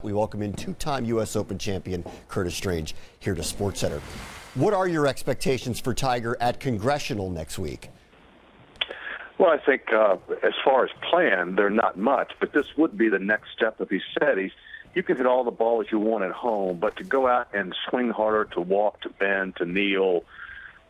We welcome in two-time U.S. Open champion Curtis Strange here to SportsCenter. What are your expectations for Tiger at Congressional next week? Well, I think as far as plan, they're not much, but this would be the next step if he's steady. You can hit all the balls you want at home, but to go out and swing harder, to walk, to bend, to kneel,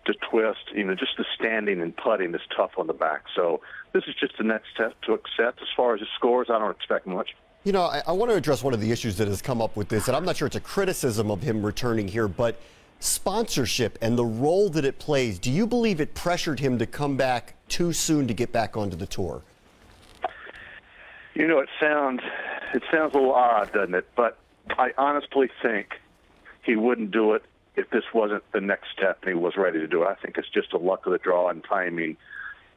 to twist, just the standing and putting is tough on the back. So this is just the next step to accept. As far as his scores, I don't expect much. You know, I want to address one of the issues that has come up with this, and I'm not sure it's a criticism of him returning here, but sponsorship and the role that it plays. Do you believe it pressured him to come back too soon to get back onto the tour? You know, it sounds a little odd, doesn't it? But I honestly think he wouldn't do it if this wasn't the next step and he was ready to do it. I think it's just a luck of the draw and timing.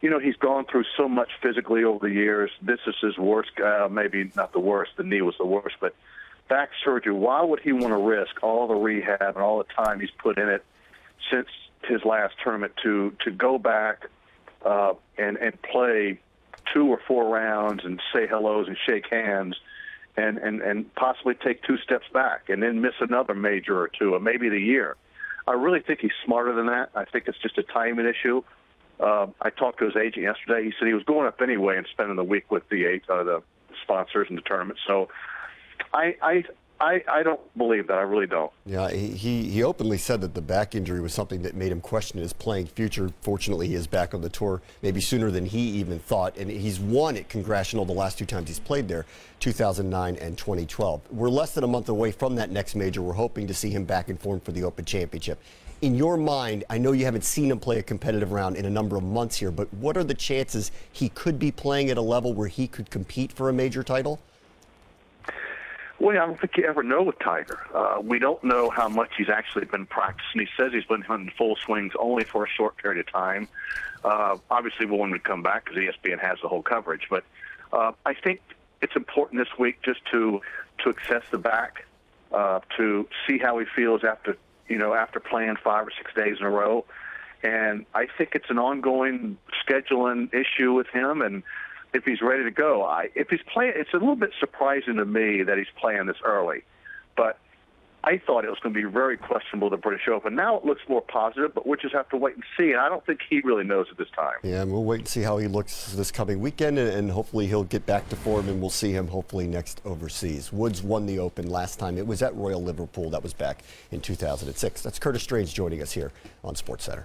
You know, he's gone through so much physically over the years. This is his worst, maybe not the worst, the knee was the worst, but back surgery. Why would he want to risk all the rehab and all the time he's put in it since his last tournament to go back and play 2 or 4 rounds and say hellos and shake hands and possibly take 2 steps back and then miss another major or 2 or maybe the year? I really think he's smarter than that. I think it's just a timing issue. I talked to his agent yesterday. He said he was going up anyway and spending the week with the sponsors and the tournament. So I don't believe that. I really don't. Yeah, he openly said that the back injury was something that made him question his playing future. Fortunately, he is back on the tour maybe sooner than he even thought, and he's won at Congressional the last 2 times he's played there, 2009 and 2012. We're less than a month away from that next major. We're hoping to see him back in form for the Open Championship. In your mind, I know you haven't seen him play a competitive round in a number of months here, but what are the chances he could be playing at a level where he could compete for a major title? Well, I don't think you ever know with Tiger. We don't know how much he's actually been practicing. He says he's been hunting full swings only for a short period of time. Obviously, we'll want him to come back because ESPN has the whole coverage. But I think it's important this week just to assess the back, to see how he feels after playing 5 or 6 days in a row. And I think it's an ongoing scheduling issue with him. And if he's ready to go, if he's playing, it's a little bit surprising to me that he's playing this early. But I thought it was going to be very questionable, the British Open. Now it looks more positive, but we'll just have to wait and see. And I don't think he really knows at this time. Yeah, and we'll wait and see how he looks this coming weekend, and hopefully he'll get back to form, and we'll see him hopefully next overseas. Woods won the Open last time. It was at Royal Liverpool. That was back in 2006. That's Curtis Strange joining us here on SportsCenter.